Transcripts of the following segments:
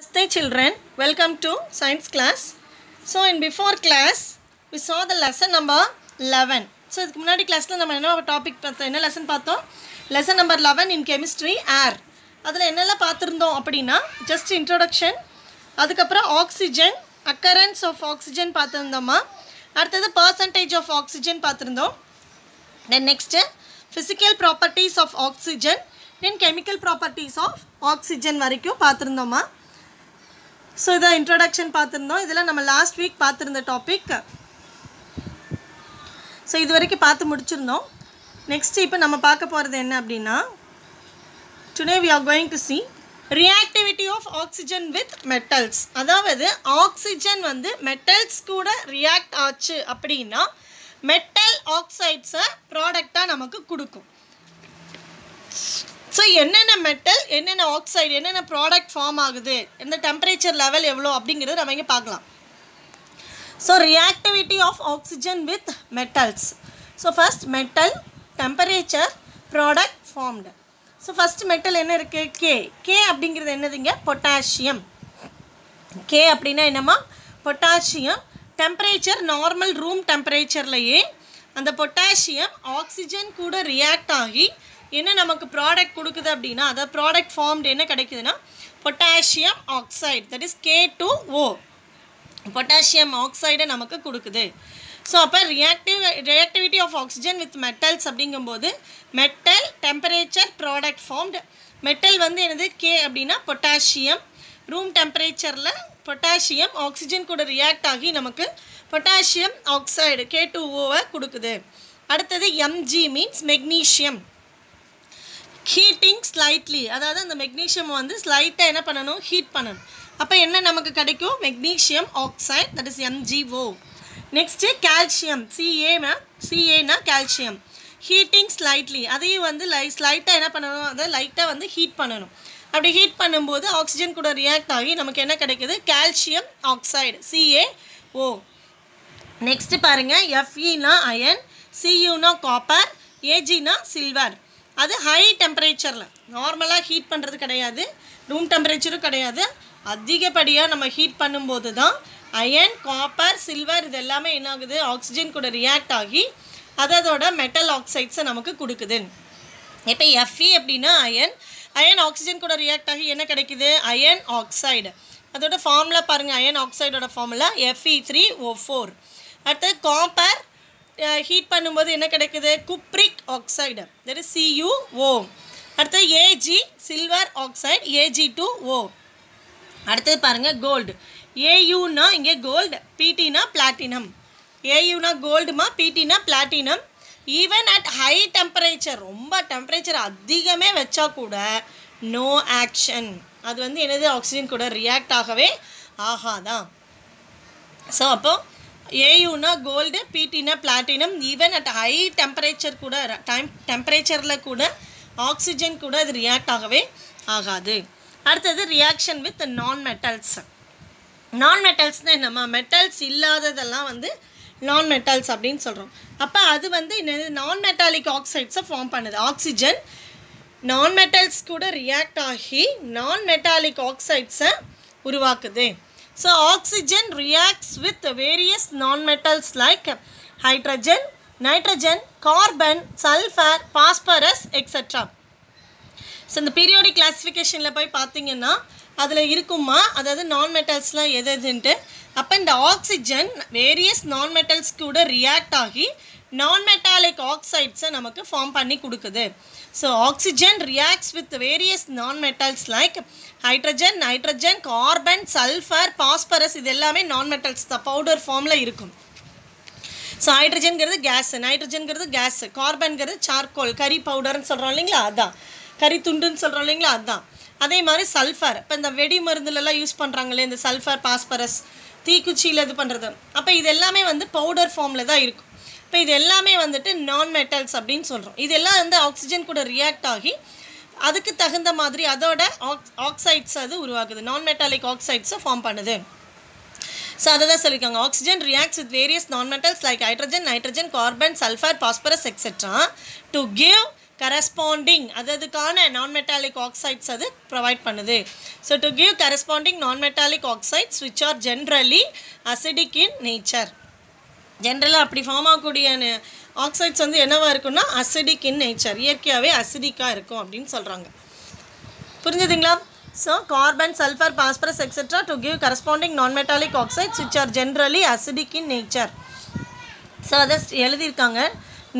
Namaste children, welcome to science class. So in before class we saw the lesson number 11. So இதுக்கு முன்னாடி கிளாஸ்ல நம்ம என்ன topic பார்த்தோம், என்ன லெசன் பார்த்தோம்? Lesson number 11 in chemistry air. அதில் என்னெல்லாம் பார்த்துருந்தோம் அப்படின்னா just introduction, அதுக்கப்புறம் ஆக்சிஜன், occurrence of oxygen பார்த்துருந்தோமா, அடுத்தது percentage of oxygen பார்த்துருந்தோம், then next physical properties of oxygen, then chemical properties of oxygen வரைக்கும் பார்த்துருந்தோமா. ஸோ இதான் இன்ட்ரடக்ஷன் பார்த்துருந்தோம். இதெல்லாம் நம்ம லாஸ்ட் வீக் பார்த்துருந்த டாபிக். ஸோ இது வரைக்கும் பார்த்து முடிச்சிருந்தோம். நெக்ஸ்ட் இப்போ நம்ம பார்க்க போகிறது என்ன அப்படின்னா, today we are going to see reactivity of oxygen with metals. அதாவது ஆக்சிஜன் வந்து மெட்டல்ஸ் கூட ரியாக்ட் ஆச்சு அப்படின்னா மெட்டல் ஆக்சைட்ஸை ப்ராடக்டாக நமக்கு கொடுக்கும். ஸோ என்னென்ன மெட்டல், என்னென்ன ஆக்சைடு, என்னென்ன ப்ராடக்ட் ஃபார்ம் ஆகுது, எந்த டெம்பரேச்சர் லெவல் எவ்வளோ அப்படிங்கிறது நம்ம இங்கே பார்க்கலாம். So reactivity of oxygen with metals. So first metal, temperature, product formed. So first metal என்ன இருக்குது? கே அப்படிங்கிறது என்னதுங்க? பொட்டாசியம். கே அப்படின்னா என்னம்மா? பொட்டாசியம். டெம்பரேச்சர் நார்மல் ரூம் டெம்பரேச்சர்லையே அந்த பொட்டாசியம் ஆக்சிஜன் கூட ரியாக்ட் ஆகி என்ன நமக்கு ப்ராடக்ட் கொடுக்குது அப்படின்னா, அதாவது ப்ராடக்ட் ஃபார்ம்டு என்ன கிடைக்குதுன்னா potassium oxide, that is K2O. Potassium ஆக்சைடை நமக்கு கொடுக்குது. ஸோ அப்போ reactivity of oxygen with metals அப்படிங்கும்போது metal, temperature, product formed. Metal வந்து என்னது? கே அப்படின்னா பொட்டாசியம். ரூம் டெம்பரேச்சரில் பொட்டாசியம் ஆக்சிஜன் கூட ரியாக்ட் ஆகி நமக்கு பொட்டாசியம் ஆக்சைடு K2Oவை கொடுக்குது. அடுத்தது Mg means magnesium. Heating slightly, அதாவது அந்த மெக்னீஷியம் வந்து ஸ்லைட்டாக என்ன பண்ணணும்? ஹீட் பண்ணணும். அப்போ என்ன நமக்கு கிடைக்கும்? Magnesium oxide, that is MgO. Next calcium, Caனா கால்சியம். ஹீட்டிங் ஸ்லைட்லி, அதையும் வந்து ஸ்லைட்டாக என்ன பண்ணணும்? அதை லைட்டாக வந்து ஹீட் பண்ணணும். அப்படி ஹீட் பண்ணும்போது ஆக்சிஜன் கூட ரியாக்ட் ஆகி நமக்கு என்ன கிடைக்குது? Calcium oxide, CaO. நெக்ஸ்ட்டு பாருங்கள், Feனா அயன், Cuனா காப்பர், Agனா சில்வர். அது ஹை டெம்பரேச்சரில் நார்மலாக ஹீட் பண்ணுறது கிடையாது, ரூம் டெம்பரேச்சரும் கிடையாது. அதிகப்படியாக நம்ம ஹீட் பண்ணும்போது தான் அயன், காப்பர், சில்வர் இது எல்லாமே என்ன ஆகுது? ஆக்சிஜன் கூட ரியாக்ட் ஆகி அதோட மெட்டல் ஆக்சைட்ஸை நமக்கு கொடுக்குது. இப்போ Fe அப்படின்னா அயன். அயன் ஆக்சிஜன் கூட ரியாக்ட் ஆகி என்ன கிடைக்குது? Iron oxide. அதோட ஃபார்முலா பாருங்கள், அயன் ஆக்சைடோட ஃபார்முலா Fe3O4. அடுத்தது காப்பர் ஹீட் பண்ணும்போது என்ன கிடைக்குது? Cupric oxide, that is CuO. அடுத்தது Ag சில்வர் ஆக்சைடு, Ag2O. அடுத்தது பாருங்கள் கோல்டு. Auனா இங்கே கோல்டு, Ptனா பிளாட்டினம். Auனா கோல்டுமா, Ptனா platinum. Even at high temperature, ரொம்ப டெம்பரேச்சர் அதிகமே வச்சா கூட நோ ஆக்ஷன். அது வந்து என்னது? ஆக்சிஜன் கூட ரியாக்ட் ஆகவே ஆகாதான். ஸோ அப்போது Auனா கோல்டு, Ptனா platinum. Even at high temperature கூட டெம்பரேச்சரில் கூட ஆக்சிஜன் கூட அது ரியாக்ட் ஆகவே ஆகாது. அடுத்தது ரியாக்ஷன் வித் நான் மெட்டல்ஸ். நான் மெட்டல்ஸ்னால் என்னம்மா? மெட்டல்ஸ் இல்லாததெல்லாம் வந்து நான் மெட்டல்ஸ் அப்படின்னு சொல்கிறோம். அப்போ அது வந்து என்னது? நான் மெட்டாலிக் ஆக்சைட்ஸை ஃபார்ம் பண்ணுது. ஆக்சிஜன் நான் மெட்டல்ஸ் கூட ரியாக்ட் ஆகி நான் மெட்டாலிக் ஆக்சைட்ஸை உருவாக்குது. So oxygen reacts with various non-metals like hydrogen, nitrogen, carbon, sulfur, phosphorus, etc. So இந்த பீரியோடிக் கிளாஸிஃபிகேஷனில் போய் பார்த்தீங்கன்னா அதில் இருக்குமா, அதாவது நான் மெட்டல்ஸ்லாம் எதுன்ட்டு. அப்போ இந்த ஆக்சிஜன் வேரியஸ் நான் மெட்டல்ஸ் கூட ரியாக்ட் ஆகி நான் மெட்டாலிக் ஆக்சைட்ஸை நமக்கு ஃபார்ம் பண்ணி கொடுக்குது. So oxygen reacts with various நான் metals like hydrogen, nitrogen, carbon, sulphur, phosphorus இது எல்லாமே நான் மெட்டல்ஸ் தான், பவுடர் ஃபார்மில் இருக்கும். ஸோ ஹைட்ரஜன்கிறது கேஸு, நைட்ரஜன்கிறது கேஸு, கார்பன்கிறது சார்கோல், கறி பவுடர்னு சொல்கிறோம் இல்லைங்களா, அதுதான் கறி துண்டுன்னு சொல்கிறோம் இல்லைங்களா, அதுதான். அதே மாதிரி சல்ஃபர், இப்போ இந்த வெடி மருந்துலலாம் யூஸ் பண்ணுறாங்களே இந்த சல்ஃபர், பாஸ்பரஸ், தீக்குச்சியில் இது பண்ணுறது. அப்போ இது எல்லாமே வந்து பவுடர் ஃபார்மில் தான் இருக்கும். இப்போ இது எல்லாமே வந்துட்டு நான் மெட்டல்ஸ் அப்படின்னு சொல்கிறோம். இதெல்லாம் வந்து ஆக்சிஜன் கூட ரியாக்ட் ஆகி அதுக்கு தகுந்த மாதிரி அதோட ஆக்சைட்ஸ் அது உருவாக்குது, நான் மெட்டாலிக் ஆக்சைட்ஸை ஃபார்ம் பண்ணுது. ஸோ அதை தான் சொல்லியிருக்காங்க, ஆக்சிஜன் ரியாக்ட்ஸ் வித் வேரியஸ் நான் metals like hydrogen, nitrogen, carbon, sulphur, phosphorus etcetera to give corresponding அதுக்கான non-metallic oxides அது ப்ரொவைட் பண்ணுது. So to give corresponding non-metallic oxides which are generally acidic in nature. ஜென்ரலாக அப்படி form ஆகக்கூடிய oxides வந்து என்னவாக இருக்குன்னா அசிடிக் இன் நேச்சர், இயற்கையாகவே அசிடிக்காக இருக்கும் அப்படின்னு சொல்கிறாங்க. புரிஞ்சுதுங்களா? So carbon, sulphur, phosphorus etcetera to give corresponding non-metallic oxides which are generally acidic in nature. So அதை எழுதியிருக்காங்க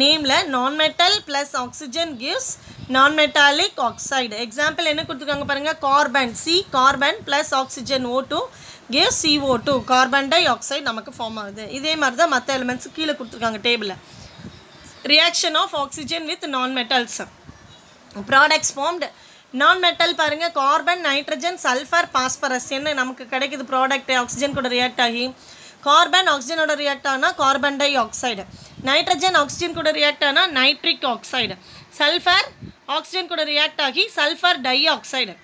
நேமில் non-metal plus oxygen gives non-metallic oxide. Example என்ன கொடுத்துருக்காங்க பாருங்கள், carbon C carbon plus oxygen O2 gives CO2 carbon dioxide நமக்கு form ஆகுது. இதே மாதிரி தான் மற்ற எலிமெண்ட்ஸ் கீழே கொடுத்துருக்காங்க டேபிளில். Reaction of oxygen with non-metals. Products formed non-metal பாருங்கள், கார்பன், நைட்ரஜன், சல்ஃபர், பாஸ்பரஸ் என்ன நமக்கு கிடைக்குது ப்ராடக்ட் ஆக்சிஜன் கூட ரியாக்ட் ஆகி. கார்பன் ஆக்சிஜனோட ரியாக்ட் ஆனால் carbon dioxide, nitrogen oxygen கூட ரியாக்ட் ஆனால் நைட்ரிக் ஆக்சைடு, சல்ஃபர் ஆக்சிஜன் கூட ரியாக்ட் ஆகி sulphur dioxide,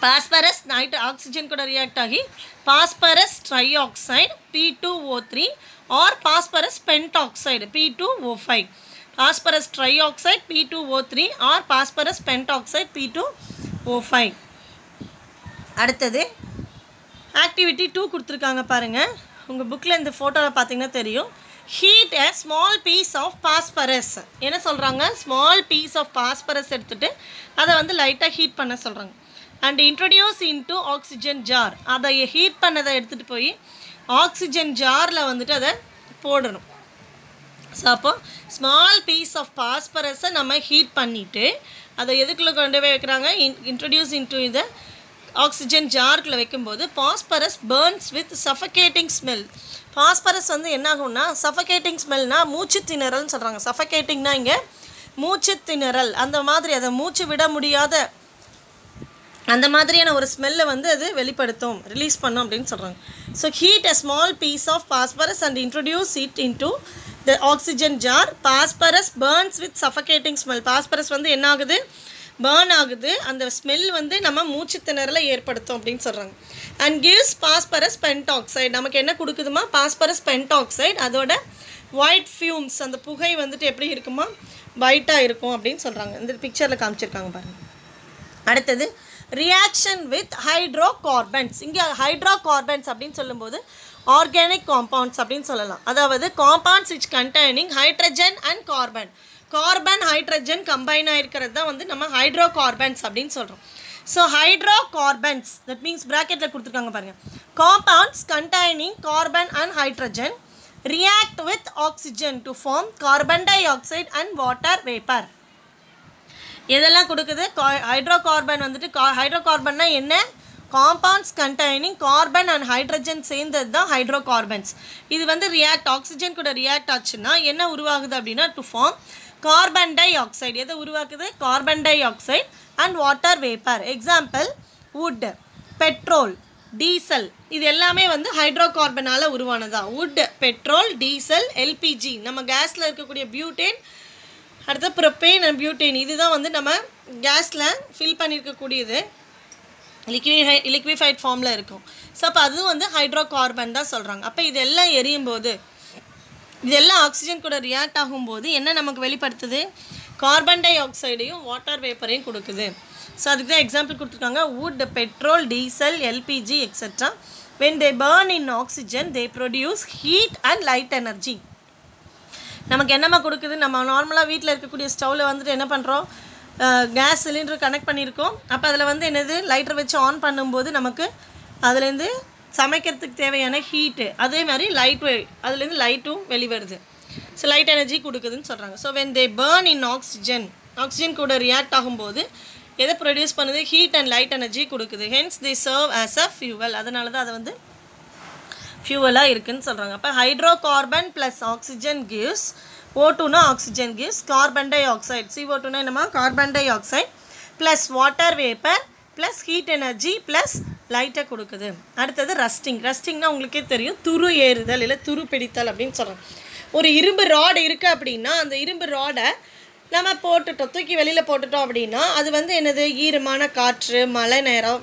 phosphorus oxygen கூட ரியாக்ட் ஆகி phosphorus trioxide P2O3 or phosphorus pentoxide P2O5, phosphorus trioxide P2O3 or phosphorus pentoxide P2O5. அடுத்தது activity 2 கொடுத்துருக்காங்க பாருங்கள், உங்கள் புக்கில் இந்த ஃபோட்டோவில் பார்த்தீங்கன்னா தெரியும். Heat a small piece of phosphorus. என்ன சொல்கிறாங்க, ஸ்மால் பீஸ் ஆஃப் பாஸ்பரஸ் எடுத்துகிட்டு அதை வந்து லைட்டாக ஹீட் பண்ண சொல்கிறாங்க. And introduce into oxygen jar, அதை ஹீட் பண்ணதை எடுத்துகிட்டு போய் ஆக்சிஜன் ஜாரில் வந்துட்டு அதை போடணும். ஸோ அப்போ ஸ்மால் பீஸ் ஆஃப் பாஸ்பரஸை நம்ம ஹீட் பண்ணிவிட்டு அதை எதுக்குள்ளே கொண்டு போய் வைக்கிறாங்க, இன்ட்ரடியூஸ் இன்டு இதை ஆக்சிஜன் ஜார்க்குள்ளே வைக்கும்போது phosphorus burns with suffocating smell. Phosphorus வந்து என்ன ஆகும்னா சஃபகேட்டிங் ஸ்மெல்னால் மூச்சு திணறல்னு சொல்கிறாங்க. சஃபகேட்டிங்னா இங்கே மூச்சு திணறல், அந்த மாதிரி அதை மூச்சு விட முடியாத அந்த மாதிரியான ஒரு ஸ்மெல்லை வந்து அது வெளிப்படுத்தும், ரிலீஸ் பண்ணும் அப்படின்னு சொல்கிறாங்க. So heat a small piece of phosphorus and introduce it into the oxygen jar. Phosphorus burns with suffocating smell. Phosphorus வந்து என்ன ஆகுது, பேர்ன் ஆகுது, அந்த ஸ்மெல் வந்து நம்ம மூச்சு திணறலை ஏற்படுத்தும் அப்படின்னு சொல்கிறாங்க. அண்ட் கிவ்ஸ் பாஸ்பரஸ் பென்டாக்சைடு, நமக்கு என்ன கொடுக்குதுமா பாஸ்பரஸ் பென்டாக்சைடு, அதோட ஒயிட் ஃபியூம்ஸ், அந்த புகை வந்துட்டு எப்படி இருக்குமா ஒயிட்டாக இருக்கும் அப்படின்னு சொல்கிறாங்க. இந்த பிக்சரில் காமிச்சிருக்காங்க பாருங்கள். அடுத்தது ரியாக்ஷன் வித் ஹைட்ரோகார்பன்ஸ். இங்கே ஹைட்ரோகார்பன்ஸ் அப்படின்னு சொல்லும்போது ஆர்கானிக் காம்பவுண்ட்ஸ் அப்படின்னு சொல்லலாம். அதாவது compounds which containing hydrogen and carbon, carbon hydrogen combine ஆகிருக்கிறது தான் வந்து நம்ம ஹைட்ரோகார்பன்ஸ் அப்படின்னு சொல்கிறோம். ஸோ ஹைட்ரோகார்பன்ஸ் தட் மீன்ஸ் ப்ராக்கெட்டில் கொடுத்துருக்காங்க பாருங்கள், compounds containing carbon and hydrogen react with oxygen to form carbon dioxide and water vapour. எதெல்லாம் கொடுக்குது, ஹைட்ரோகார்பன் வந்துட்டு ஹைட்ரோகார்பன்னா என்ன, compounds containing carbon and hydrogen சேர்ந்தது தான் ஹைட்ரோகார்பன்ஸ். இது வந்து ரியாக்ட் ஆக்சிஜன் கூட ரியாக்ட் ஆச்சுன்னா என்ன உருவாகுது அப்படின்னா to form carbon dioxide. எதை உருவாக்குது, carbon dioxide and water vapour. Example wood, petrol, diesel, இது எல்லாமே வந்து ஹைட்ரோகார்பனால் உருவானதா. வுட், பெட்ரோல், டீசல், எல்பிஜி நம்ம கேஸில் இருக்கக்கூடிய பியூட்டேன், அடுத்த ப்ரொப்பேன் அண்ட் பியூட்டேன், இதுதான் வந்து நம்ம கேஸில் ஃபில் பண்ணியிருக்கக்கூடியது, லிக்விஃபைட் ஃபார்மில் இருக்கும். ஸோ அப்போ அதுவும் வந்து ஹைட்ரோகார்பன் தான் சொல்கிறாங்க. அப்போ இதெல்லாம் எரியும் போது, இதெல்லாம் ஆக்சிஜன் கூட ரியாக்ட் ஆகும்போது என்ன நமக்கு வெளிப்படுத்துது, கார்பன் டை ஆக்சைடையும் வாட்டர் வேப்பரையும் கொடுக்குது. ஸோ அதுக்கு தான் எக்ஸாம்பிள் கொடுத்துருக்காங்க, would, petrol, diesel, LPG etcetera. when they burn in oxygen they produce heat and light energy. நமக்கு என்னமா கொடுக்குது, நம்ம நார்மலாக வீட்டில் இருக்கக்கூடிய ஸ்டவ்வில் வந்துட்டு என்ன பண்ணுறோம், கேஸ் சிலிண்டர் கனெக்ட் பண்ணியிருக்கோம். அப்போ அதில் வந்து என்னது லைட்டர் வச்சு ஆன் பண்ணும்போது நமக்கு அதுலேருந்து சமைக்கிறதுக்கு தேவையான ஹீட்டு, அதே மாதிரி அதுலேருந்து லைட்டும் வெளிவருது. ஸோ லைட் எனர்ஜி கொடுக்குதுன்னு சொல்கிறாங்க. So when they burn in oxygen, oxygen கூட ரியாக்ட் ஆகும்போது எதை ப்ரொடியூஸ் பண்ணுது, ஹீட் அண்ட் லைட் எனர்ஜி கொடுக்குது. hence they serve as a fuel. அதனால தான் அது வந்து ஃபியூவலாக இருக்குதுன்னு சொல்கிறாங்க. அப்போ ஹைட்ரோகார்பன் ப்ளஸ் ஆக்சிஜன் கிவ்ஸ், O2னா oxygen gives carbon dioxide, CO2னா என்னமா carbon dioxide plus water vapour plus heat energy plus லைட்டை கொடுக்குது. அடுத்தது ரஸ்டிங். ரஸ்டிங்னா உங்களுக்கே தெரியும், துரு ஏறுதல் இல்லை துரு பிடித்தல் அப்படின்னு சொல்கிறோம். ஒரு இரும்பு ராடு இருக்குது அப்படின்னா அந்த இரும்பு ராடை நம்ம போட்டுட்டோம், தூக்கி வெளியில் போட்டுட்டோம் அப்படின்னா அது வந்து என்னது, ஈரமான காற்று, மழை நேரம்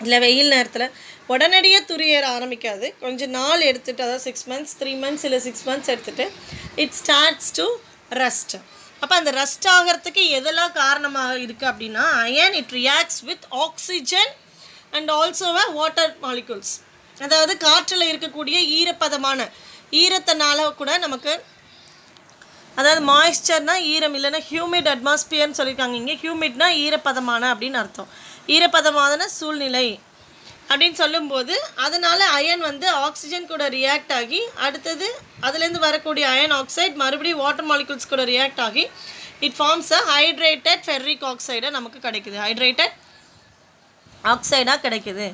இல்லை வெயில் நேரத்தில் உடனடியாக துரு ஏற ஆரம்பிக்காது. கொஞ்சம் நாள் எடுத்துகிட்டு, அதாவது 6 months 3 months இல்லை 6 months எடுத்துகிட்டு இட் ஸ்டார்ட்ஸ் டு ரஸ்ட். அப்போ அந்த ரஸ்ட் ஆகிறதுக்கு எதெல்லாம் காரணமாக இருக்குது அப்படின்னா iron it reacts with oxygen and also water molecules. அதாவது காற்றில் இருக்கக்கூடிய ஈரப்பதமான ஈரத்தினால கூட நமக்கு, அதாவது மாய்ஸ்சர்னால் ஈரம், இல்லைன்னா ஹியூமிட் அட்மாஸ்பியர்னு சொல்லியிருக்காங்க. இங்கே ஹியூமிட்னா ஈரப்பதமான அப்படின்னு அர்த்தம். ஈரப்பதமான சூழ்நிலை அப்படின்னு சொல்லும்போது அதனால் அயன் வந்து ஆக்சிஜன் கூட ரியாக்ட் ஆகி அடுத்தது அதுலேருந்து வரக்கூடிய அயன் ஆக்சைடு மறுபடியும் வாட்டர் மாலிகூல்ஸ் கூட ரியாக்ட் ஆகி it forms a hydrated ferric ஆக்சைடாக நமக்கு கிடைக்குது. ஹைட்ரேட்டட் ஆக்சைடாக கிடைக்குது.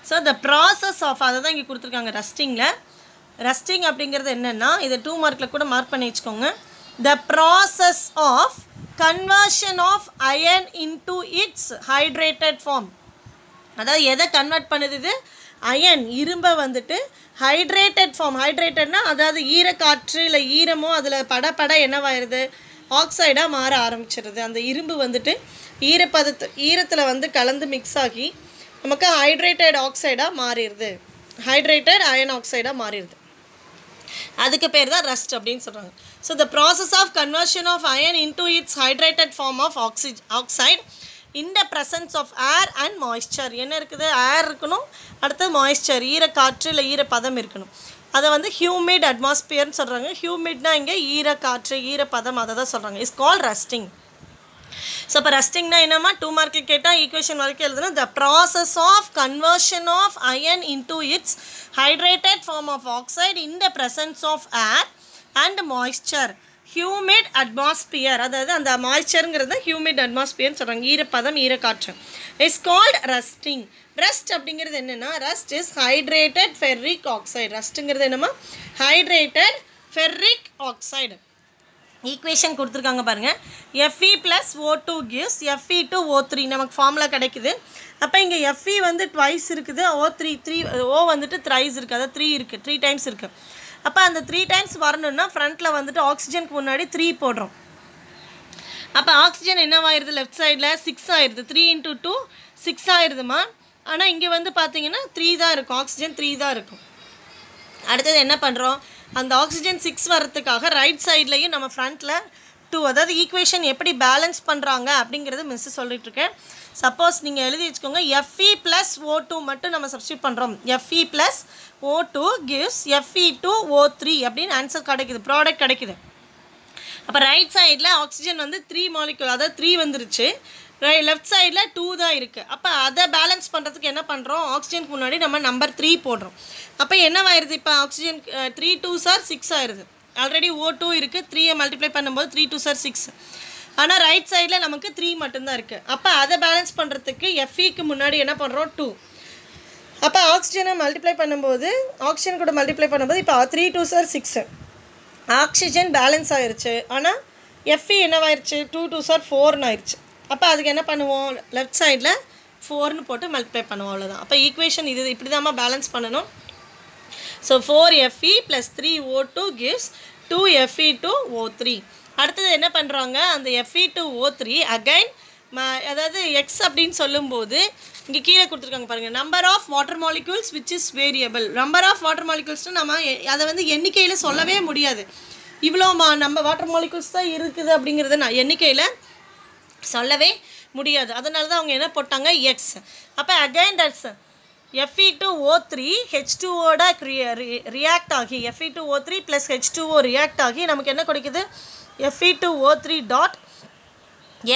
ஸோ த ப்ராசஸ் ஆஃப் அதை தான் இங்கே கொடுத்துருக்காங்க ரஸ்டிங்கில். ரஸ்டிங் அப்படிங்கிறது என்னென்னா, இதை 2 மார்க்கில் கூட மார்க் பண்ணி வச்சுக்கோங்க. The process of conversion of iron into its hydrated form. அதாவது எதை கன்வெர்ட் பண்ணுது இது? அயன், இரும்பை வந்துட்டு ஹைட்ரேட்டட் ஃபார்ம். ஹைட்ரேட்டட்னா அதாவது ஈரக்காற்று இல்லை ஈரமோ அதில் பட என்னவாயிருது, ஆக்சைடாக மாற ஆரம்பிச்சிருது. அந்த இரும்பு வந்துட்டு ஈரத்தில் வந்து கலந்து மிக்ஸ் ஆகி நமக்கு ஹைட்ரேட்டட் ஆக்சைடாக மாறிடுது, ஹைட்ரேட்டட் அயன் ஆக்சைடாக மாறிடுது. அதுக்கு பேர் தான் ரஸ்ட் அப்படின்னு சொல்கிறாங்க. So the process of conversion of iron into its hydrated form of oxide in the presence of air and moisture. என்ன இருக்குது? ஏர் இருக்கணும், அடுத்து மாய்ஸ்சர், ஈரக்காற்று இல்லை ஈரப்பதம் இருக்கணும். அதை வந்து ஹியூமிட் அட்மாஸ்பியர்னு சொல்கிறாங்க. ஹியூமிட்னா இங்கே ஈரக்காற்று ஈரப்பதம், அதை தான் சொல்கிறாங்க. Is call rusting. ஸோ இப்போ ரஸ்டிங்னா என்னம்மா 2 மார்க்கு கேட்டால் ஈக்குவேஷன் வரைக்கும் எழுதுனா the process of conversion of iron into its hydrated form of oxide in the presence of air and moisture humid atmosphere. அதாவது அந்த மாய்ஸ்சருங்கிறது ஹியூமிட் அட்மாஸ்பியர்னு சொல்கிறாங்க, ஈரப்பதம் ஈரக்காற்று. Is called rusting. ரஸ்ட் அப்படிங்கிறது என்னென்னா, rust is hydrated ferric oxide. ரஸ்ட்டுங்கிறது என்னம்மா? Hydrated ferric oxide. ஈக்குவேஷன் கொடுத்துருக்காங்க பாருங்கள். Fe + O2 gives Fe2O3 நமக்கு ஃபார்முலா கிடைக்குது. அப்போ இங்கே Fe வந்து ட்வைஸ் இருக்குது, O வந்துட்டு த்ரைஸ் இருக்குது, அதாவது 3 இருக்குது, 3 டைம்ஸ் இருக்குது. அப்போ அந்த 3 டைம்ஸ் வரணுன்னா ஃப்ரண்ட்டில் வந்துட்டு ஆக்சிஜனுக்கு முன்னாடி 3 போடுறோம். அப்போ ஆக்சிஜன் என்னவாயிருது? லெஃப்ட் சைடில் 6 ஆயிடுது. 3 × 2 6 ஆயிடுதுமா. ஆனால் இங்கே வந்து பார்த்தீங்கன்னா 3 தான் இருக்கும், ஆக்சிஜன் 3 தான் இருக்கும். அடுத்தது என்ன பண்ணுறோம், அந்த ஆக்சிஜன் 6 வரத்துக்காக ரைட் சைட்லேயும் நம்ம ஃப்ரண்ட்டில் 2, அதாவது ஈக்குவேஷன் எப்படி பேலன்ஸ் பண்ணுறாங்க அப்படிங்கிறது மிஸ் சொல்லிட்டுருக்கேன். சப்போஸ் நீங்கள் எழுதி வச்சுக்கோங்க, Fe + O2 மட்டும் நம்ம சப்ஸ்டியூட் பண்ணுறோம். Fe + O2 gives Fe2O3 அப்படின்னு ஆன்சர் கிடைக்குது, ப்ராடக்ட் கிடைக்குது. அப்போ ரைட் சைடில் ஆக்சிஜன் வந்து 3 மாலிகுல், அதாவது 3 வந்துருச்சு. லெஃப்ட் சைடில் 2 தான் இருக்குது. அப்போ அதை பேலன்ஸ் பண்ணுறதுக்கு என்ன பண்ணுறோம், ஆக்சிஜனுக்கு முன்னாடி நம்ம நம்பர் 3 போடுறோம். அப்போ என்னவாயிருது, இப்போ ஆக்சிஜன் 3 2s are 6 ஆயிடுது. ஆல்ரெடி O2 இருக்குது, 3 மல்டிப்ளை பண்ணும்போது 3 2s are 6. ஆனால் ரைட் சைடில் நமக்கு 3 மட்டும்தான் இருக்குது. அப்போ அதை பேலன்ஸ் பண்ணுறதுக்கு Feக்கு முன்னாடி என்ன பண்ணுறோம் 2. அப்போ ஆக்சிஜனை மல்டிப்ளை பண்ணும்போது ஆக்சிஜன் கூட மல்டிப்ளை பண்ணும்போது இப்போ 3 2s are 6 ஆக்சிஜன் பேலன்ஸ் ஆயிடுச்சு. ஆனால் Fe என்னவாயிருச்சு 2 2s are 4ன்னு ஆயிடுச்சு. அப்போ அதுக்கு என்ன பண்ணுவோம், லெஃப்ட் சைடில் 4ன்னு போட்டு மல்டிப்ளை பண்ணுவோம், அவ்வளோதான். அப்போ ஈக்குவேஷன் இது இப்படி தான் பேலன்ஸ் பண்ணணும். So 4Fe + 3O2 gives 2Fe2O3. அடுத்தது என்ன பண்ணுறாங்க, அந்த Fe2O3 அகைன் அதாவது எக்ஸ் அப்படின்னு சொல்லும்போது இங்கே கீழே கொடுத்துருக்காங்க பாருங்கள், number of water molecules which is variable. Number of water மாலிகூல்ஸ்னால் நம்ம அதை வந்து எண்ணிக்கையில் சொல்லவே முடியாது. இவ்வளோ நம்ம வாட்டர் மாலிகூல்ஸ் தான் இருக்குது அப்படிங்கிறத நான் எண்ணிக்கையில் சொல்லவே முடியாது. அதனால தான் அவங்க என்ன போட்டாங்க, எக்ஸ். அப்போ அகைன் தட்ஸ் Fe2O3 H2ஓட ரியாக்ட் ஆகி Fe2O3 + H2O ரியாக்ட் ஆகி நமக்கு என்ன கிடைக்குது, Fe2O3 டாட்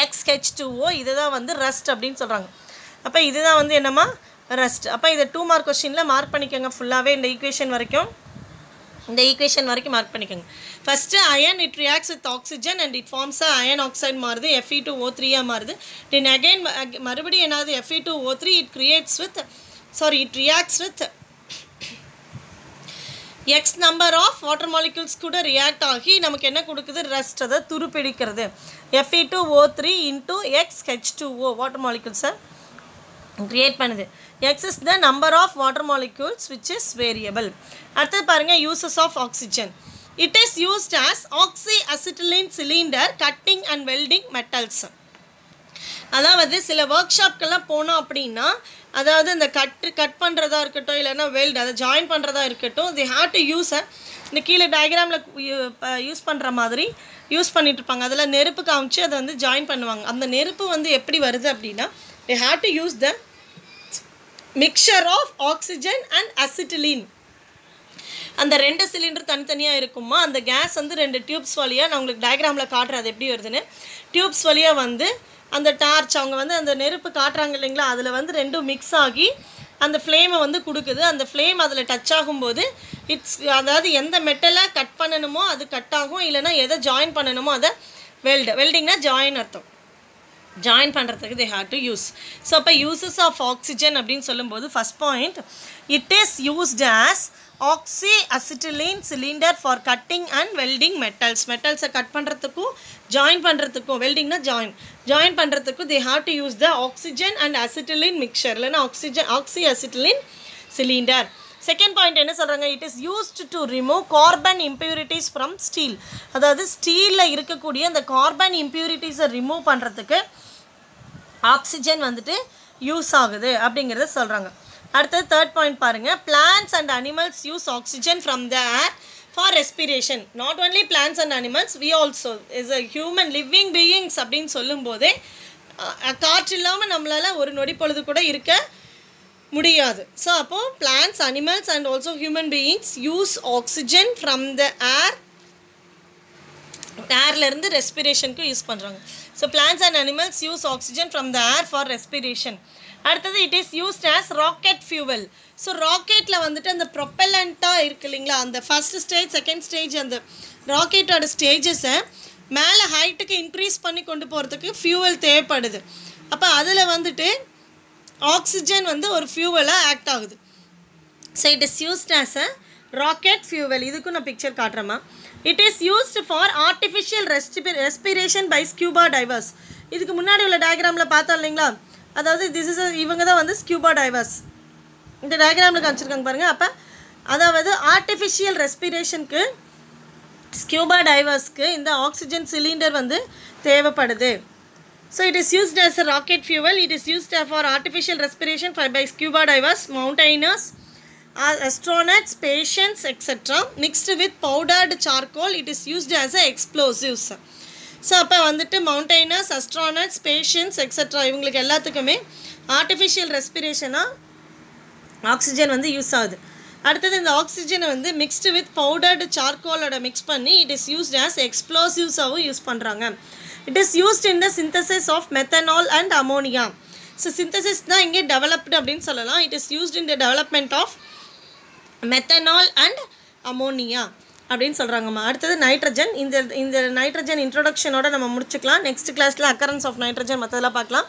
XH2O. இதுதான் வந்து ரஸ்ட் அப்படின்னு சொல்கிறாங்க. அப்போ இதுதான் வந்து என்னம்மா ரஸ்ட். அப்போ இதை 2 மார்க் கொஸ்டினில் மார்க் பண்ணிக்கோங்க ஃபுல்லாகவே, இந்த ஈக்குவேஷன் வரைக்கும் மார்க் பண்ணிக்கோங்க. First iron it reacts with oxygen and it forms iron oxide மாறுது, Fe2O3 மாறுது. தென் அகைன் மறுபடியும் என்னது Fe2O3 it reacts with x number of water molecules கூட ரியாக்ட் ஆகி நமக்கு என்ன கொடுக்குது, ரஸ்ட், அதை துருப்பிடிக்கிறது. Fe2O3 × XH2O வாட்டர் மாலிகூல்ஸை கிரியேட் பண்ணுது. X is the number of water molecules which is variable. அடுத்தது பாருங்கள், uses of oxygen. It is used as oxyacetylene cylinder, cutting and welding metals. அதாவது சில ஒர்க் ஷாப்க்கெல்லாம் போனோம் அப்படின்னா, அதாவது இந்த கட் பண்ணுறதா இருக்கட்டும், இல்லைன்னா வெல்ட் அதை ஜாயின் பண்ணுறதா இருக்கட்டும், they have to use இந்த கீழே டயக்ராமில் யூஸ் பண்ணுற மாதிரி யூஸ் பண்ணிகிட்ருப்பாங்க. அதில் நெருப்பு காமிச்சு அதை வந்து ஜாயின் பண்ணுவாங்க. அந்த நெருப்பு வந்து எப்படி வருது அப்படின்னா, they have to use the mixture of oxygen and acetylene. அந்த 2 சிலிண்டர் தனித்தனியாக இருக்குமா, அந்த கேஸ் வந்து 2 டியூப்ஸ் வழியாக, நான் உங்களுக்கு டயக்ராமில் காட்டுறேன் அது எப்படி வருதுன்னு. டியூப்ஸ் வழியாக வந்து அந்த டார்ச் அவங்க வந்து அந்த நெருப்பு காட்டுறாங்க இல்லைங்களா, அதில் வந்து 2 மிக்ஸ் ஆகி அந்த ஃப்ளேமை வந்து கொடுக்குது. அந்த ஃப்ளேம் அதில் டச் ஆகும்போது அதாவது எந்த மெட்டலை கட் பண்ணணுமோ அது கட் ஆகும், இல்லைனா எதை ஜாயின் பண்ணணுமோ அதை வெல்டிங்னா ஜாயின் அர்த்தம், ஜாயின் பண்ணுறதுக்கு they have to use. So அப்போ யூசஸ் ஆஃப் ஆக்சிஜன் அப்படின்னு சொல்லும்போது first point, it is used as oxyacetylene cylinder for cutting and welding metals. மெட்டல்ஸை கட் பண்ணுறதுக்கும் ஜாயின் பண்ணுறதுக்கும், வெல்டிங்னா ஜாயின் பண்ணுறதுக்கும் they have to use the oxygen and acetylene mixture, இல்லைனா oxyacetylene cylinder. Second point என்ன சொல்கிறாங்க, it is used to remove carbon impurities from steel. அதாவது ஸ்டீலில் இருக்கக்கூடிய அந்த கார்பன் இம்ப்யூரிட்டிஸை ரிமூவ் பண்ணுறதுக்கு ஆக்சிஜன் வந்துட்டு யூஸ் ஆகுது அப்படிங்கிறத சொல்கிறாங்க. அடுத்தது தேர்ட் பாயிண்ட் பாருங்கள், plants and animals use oxygen from the air for respiration. Not only plants and animals, we also is a human living beings அப்படின்னு சொல்லும்போதே காற்று இல்லாமல் நம்மளால் ஒரு நொடி பொழுது கூட இருக்க முடியாது. ஸோ அப்போது plants, animals and also human beings use oxygen from the ஏர்லேருந்து ரெஸ்பிரேஷனுக்கு யூஸ் பண்ணுறாங்க. So plants and animals use oxygen from the air for respiration. அடுத்தது it is used as rocket fuel. So ராக்கெட்டில் வந்துட்டு அந்த ப்ரொப்பலண்ட்டாக இருக்குது இல்லைங்களா, அந்த ஃபஸ்ட் ஸ்டேஜ் செகண்ட் ஸ்டேஜ் அந்த ராக்கெட்டோட ஸ்டேஜஸை மேலே ஹைட்டுக்கு இன்க்ரீஸ் பண்ணி கொண்டு போகிறதுக்கு ஃபியூவல் தேவைப்படுது. அப்போ அதில் வந்துட்டு ஆக்சிஜன் வந்து ஒரு ஃபியூவலாக ஆக்ட் ஆகுது. So it is used as a rocket fuel. இதுக்கும் நான் பிக்சர் காட்டுறேம்மா. It is used for artificial respiration by scuba divers. இதுக்கு முன்னாடி உள்ள டயக்ராமில் பார்த்தோம் இல்லைங்களா, அதாவது இவங்க தான் வந்து ஸ்கியூபா டைவர்ஸ். இந்த டயக்ராமில் காமிச்சிருக்காங்க பாருங்கள். அப்போ அதாவது ஆர்டிஃபிஷியல் ரெஸ்பிரேஷனுக்கு ஸ்கியூபா டைவர்ஸ்க்கு இந்த ஆக்சிஜன் சிலிண்டர் வந்து தேவைப்படுது. So it is used as a rocket fuel. It is used for artificial respiration by scuba divers, mountaineers, astronauts, patients, etc. Mixed with powdered charcoal, it is used as a explosives. So அப்போ வந்துட்டு mountaineers, astronauts, patients extra இவங்களுக்கு எல்லாத்துக்குமே artificial ரெஸ்பிரேஷனாக oxygen வந்து use ஆகுது. அடுத்தது இந்த ஆக்சிஜனை வந்து மிக்ஸ்டு வித் பவுடர்டு சார்கோலோட மிக்ஸ் பண்ணி இட் இஸ் யூஸ்ட் ஆஸ் எக்ஸ்ப்ளோசிவ்ஸாகவும் யூஸ் பண்ணுறாங்க. It is used in the synthesis of methanol and ammonia. So synthesis தான் இங்கே டெவலப்டு அப்படின்னு சொல்லலாம். It is used in the development of methanol and ammonia அப்படின்னு சொல்கிறாங்கம்மா. அடுத்தது நைட்ரஜன். இந்த நைட்ரஜன் இன்ட்ரொடக்ஷனோட நம்ம முடிச்சுக்கலாம். நெக்ஸ்ட் கிளாஸில் அக்கரன்ஸ் ஆஃப் நைட்ரஜன் மற்றதெல்லாம் பார்க்கலாம்.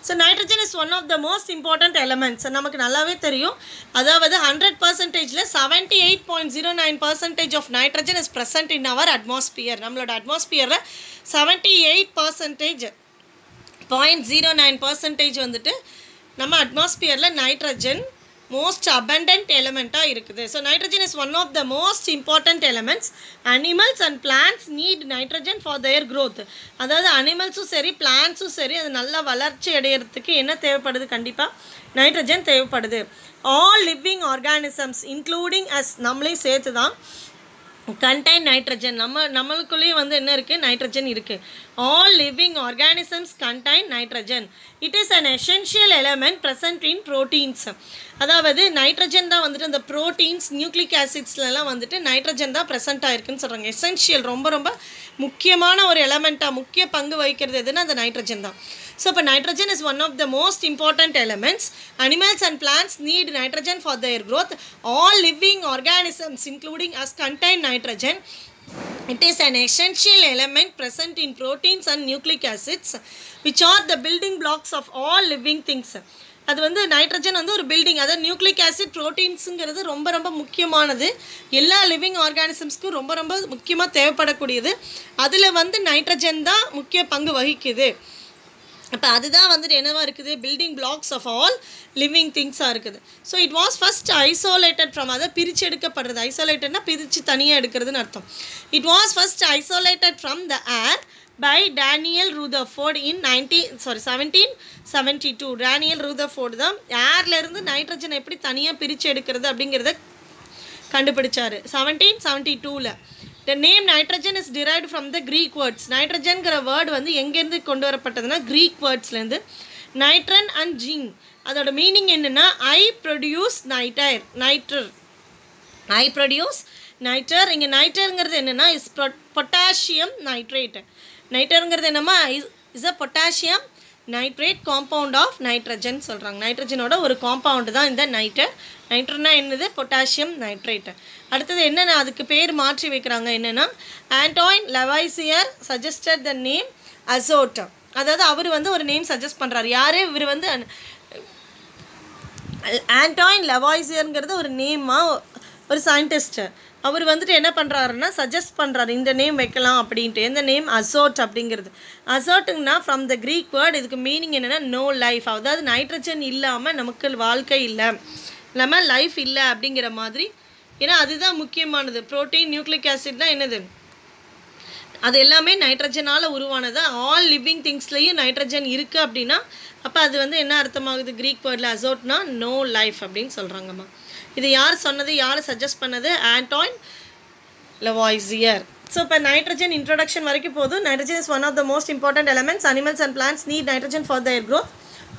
So nitrogen is one of the most important elements. நமக்கு நல்லாவே தெரியும். அதாவது 100%ல் 78.09% of nitrogen is present in our atmosphere. நம்மளோட அட்மாஸ்பியரில் 78.09% வந்துட்டு நம்ம அட்மாஸ்பியரில் நைட்ரஜன் most abundant element இருக்குது. So nitrogen is one of the most important elements. Animals and plants need nitrogen for their growth. அதாவது அனிமல்ஸும் சரி பிளான்ட்ஸும் சரி அது நல்லா வளர்ச்சி அடையிறதுக்கு என்ன தேவைப்படுது, கண்டிப்பாக நைட்ரஜன் தேவைப்படுது. All living organisms including us நம்மளையும் சேர்த்து தான் contain nitrogen. நம்மளுக்குள்ளேயே வந்து என்ன இருக்குது, நைட்ரஜன் இருக்குது. All living organisms contain nitrogen. It is an essential element present in proteins. அதாவது நைட்ரஜன் தான் வந்துட்டு அந்த ப்ரோட்டீன்ஸ், நியூக்ளிக் ஆசிட்ஸ்லாம் வந்துட்டு நைட்ரஜன் தான் ப்ரெசென்ட் ஆகிருக்குன்னு சொல்கிறாங்க. எசென்ஷியல், ரொம்ப ரொம்ப முக்கியமான ஒரு எலமெண்ட்டாக முக்கிய பங்கு வகிக்கிறது எதுன்னா அந்த நைட்ரஜன் தான். So, nitrogen is one of the most important elements. Animals and plants need nitrogen for their growth. All living organisms, including us, contain nitrogen. It is an essential element present in proteins and nucleic acids, which are the building blocks of all living things. அது வந்து nitrogen வந்து ஒரு building. அதாவது nucleic acid, ப்ரோட்டீன்ஸுங்கிறது ரொம்ப ரொம்ப முக்கியமானது. எல்லா living ஆர்கானிசம்ஸ்க்கும் ரொம்ப ரொம்ப முக்கியமாக தேவைப்படக்கூடியது. அதில் வந்து நைட்ரஜன் தான் முக்கிய பங்கு வகிக்குது. அப்போ அதுதான் வந்துட்டு என்னவாக இருக்குது, building blocks of all living திங்ஸாக இருக்குது. So it was first isolated from, அதை பிரித்து எடுக்கப்படுறது. ஐசோலேட்டட்னா பிரித்து தனியாக எடுக்கிறதுன்னு அர்த்தம். It was first isolated from the air by Daniel Rutherford in 1772. Daniel Rutherford தான் ஏர்ல இருந்து நைட்ரஜன் எப்படி தனியாக பிரித்து எடுக்கிறது அப்படிங்கிறத கண்டுபிடிச்சாரு 1772ல. The name nitrogen is derived from the Greek words. நைட்ரஜன்கிற வேர்டு வந்து எங்கேருந்து கொண்டு வரப்பட்டதுன்னா க்ரீக் வேர்ட்ஸ்லேருந்து. நைட்ரன் அண்ட் ஜிங் அதோட மீனிங் என்னென்னா ஐ ப்ரொடியூஸ் நைட்டர். இங்கே நைட்டருங்கிறது என்னென்னா இஸ் பொட்டாசியம் நைட்ரேட். நைட்டருங்கிறது என்னம்மா is a potassium nitrate compound of nitrogen சொல்கிறாங்க. நைட்ரஜனோட ஒரு காம்பவுண்டு தான் இந்த நைட்ரனா என்னது பொட்டாசியம் நைட்ரேட். அடுத்தது என்னென்ன அதுக்கு பேர் மாற்றி வைக்கிறாங்க என்னென்னா ஆண்டோயின் லவாய்சியர் சஜஸ்டட் த நேம் அசோட். அதாவது அவர் வந்து ஒரு நேம் சஜஸ்ட் பண்ணுறாரு. யார் இவர் வந்து ஆண்டோயின் லவாய்சியருங்கிறது ஒரு நேமாக ஒரு சயின்டிஸ்ட்டு. அவர் வந்துட்டு என்ன பண்ணுறாருன்னா சஜஸ்ட் பண்ணுறாரு இந்த நேம் வைக்கலாம் அப்படின்ட்டு. எந்த நேம் அசோட் அப்படிங்கிறது. அசோட்டுங்கன்னா ஃப்ரம் த க்ரீக் வேர்ட். இதுக்கு மீனிங் என்னென்னா நோ லைஃப். அதாவது நைட்ரஜன் இல்லாமல் நமக்கு வாழ்க்கை இல்லை, இல்லாமல் லைஃப் இல்லை அப்படிங்கிற மாதிரி. ஏன்னா அதுதான் முக்கியமானது. ப்ரோட்டீன் நியூக்ளிக் ஆசிட்னா என்னது அது எல்லாமே நைட்ரஜனால் உருவானது. ஆல் லிவிங் திங்ஸ்லேயும் நைட்ரஜன் இருக்குது அப்படின்னா அப்போ அது வந்து என்ன அர்த்தமாகுது க்ரீக் வேர்டில் அசோட்னா நோ லைஃப் அப்படின்னு சொல்கிறாங்கம்மா. இது யார் சொன்னது, யார் சஜஸ்ட் பண்ணது? Antoine Lavoisier. ஸோ இப்போ நைட்ரஜன் இன்ட்ரொடக்ஷன் வரைக்கும் போதும். Nitrogen is one of the most important elements. Animals and plants need nitrogen for their growth.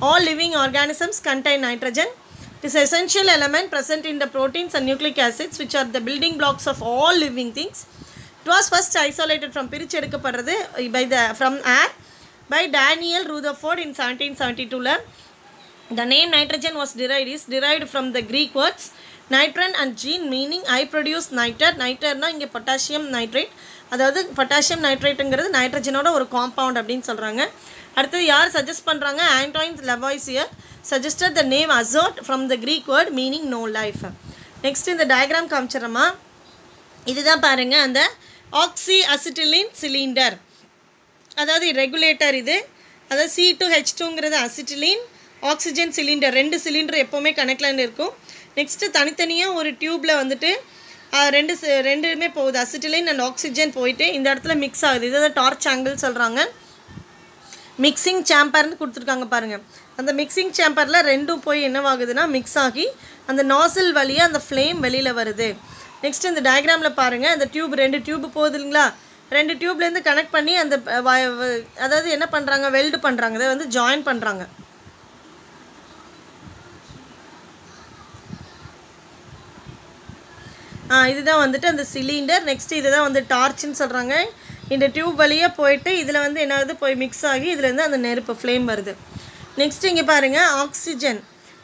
All living organisms contain nitrogen. It is an essential element present in the proteins and nucleic acids which are the building blocks of all living things. It was first isolated from பிரிச்சு எடுக்கப்படுறது from air by Daniel Rutherford in 1772. The name nitrogen was derived from the Greek words nitron and gene meaning I produce niter. நைட்டர்னா இங்கே potassium nitrate. அதாவது potassium நைட்ரேட்டுங்கிறது நைட்ரஜனோட ஒரு compound அப்படின்னு சொல்கிறாங்க. அடுத்தது யார் suggest பண்ணுறாங்க? ஆண்டோயின் Lavoisier suggested the name azote from the Greek word meaning no life. Next இந்த diagram காமிச்சிடறோமா? இதுதான் பாருங்கள் அந்த ஆக்சி அசிட்டிலின் சிலிண்டர். அதாவது ரெகுலேட்டர் இது. அதாவது C2H2ங்கிறது அசிட்டிலின், ஆக்சிஜன் சிலிண்டர். 2 சிலிண்டர் எப்போவுமே கனெக்டில் இருக்கும். நெக்ஸ்ட்டு தனித்தனியாக ஒரு டியூப்பில் வந்துட்டு ரெண்டுமே போகுது. அசிட்டிலின் அண்ட் ஆக்சிஜன் போயிட்டு இந்த இடத்துல மிக்ஸ் ஆகுது. இதை டார்ச் ஆங்கிள் சொல்கிறாங்க. மிக்சிங் சேம்பர்னு கொடுத்துருக்காங்க பாருங்கள். அந்த மிக்சிங் சேம்பரில் ரெண்டும் போய் என்னவாகுதுன்னா மிக்ஸ் ஆகி அந்த நாசில் வழியாக அந்த ஃப்ளேம் வெளியில் வருது. நெக்ஸ்ட் இந்த டயக்ராமில் பாருங்கள் அந்த டியூப் 2 டியூப் போகுது இல்லைங்களா? 2 டியூப்லேருந்து கனெக்ட் பண்ணி அந்த அதாவது என்ன பண்ணுறாங்க வெல்டு பண்ணுறாங்க. அதை வந்து ஜாயின் பண்ணுறாங்க. இதுதான் வந்துட்டு அந்த சிலிண்டர். நெக்ஸ்ட்டு இதை தான் வந்து டார்ச்சுன்னு சொல்கிறாங்க. இந்த டியூப் வழியாக போயிட்டு இதில் வந்து என்ன ஆகுது போய் மிக்ஸ் ஆகி இதுலேருந்து அந்த நெருப்பு ஃப்ளேம் வருது. நெக்ஸ்ட்டு இங்கே பாருங்கள் ஆக்சிஜன்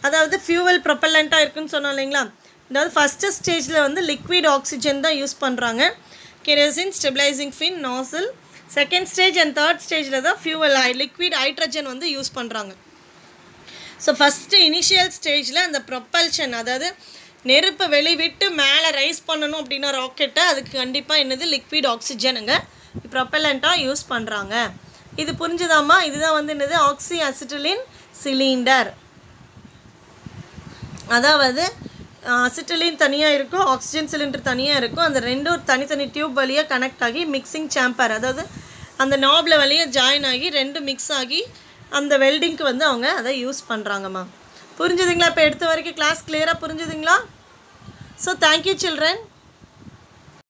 அதாவது ஃபியூவல் ப்ரொப்பல்லண்ட்டாக இருக்குதுன்னு சொன்னோம் இல்லைங்களா? அதாவது ஃபஸ்ட்டு ஸ்டேஜில் வந்து லிக்விட் ஆக்சிஜன் தான் யூஸ் பண்ணுறாங்க. Kerosene stabilising fin nozzle. Second stage and third ஸ்டேஜில் தான் ஃபியூவல் லிக்விட் ஹைட்ரஜன் வந்து யூஸ் பண்ணுறாங்க. ஸோ ஃபஸ்ட்டு இனிஷியல் ஸ்டேஜில் அந்த ப்ரொப்பல்ஷன் அதாவது நெருப்பை வெளிவிட்டு மேலே ரைஸ் பண்ணணும் அப்படின்னா ராக்கெட்டை அதுக்கு கண்டிப்பாக என்னது லிக்விட் ஆக்சிஜனுங்க ப்ரொப்பல்லண்ட்டாக யூஸ் பண்ணுறாங்க. இது புரிஞ்சுதாம்மா? இதுதான் வந்து என்னது ஆக்சி அசிட்டிலின் சிலிண்டர். அதாவது அசிட்டிலின் தனியாக இருக்கும், ஆக்சிஜன் சிலிண்டர் தனியாக இருக்கும். அந்த ரெண்டும் தனித்தனி டியூப் வழியாக கனெக்ட் ஆகி மிக்சிங் சேம்பர் அதாவது அந்த நாபில் வழியாக ஜாயின் ஆகி 2 மிக்ஸ் ஆகி அந்த வெல்டிங்க்கு வந்து அவங்க அதை யூஸ் பண்ணுறாங்கம்மா. புரிஞ்சுதுங்களா? இப்போ எடுத்த வரைக்கும் கிளாஸ் கிளியராக புரிஞ்சுதுங்களா? So thank you children.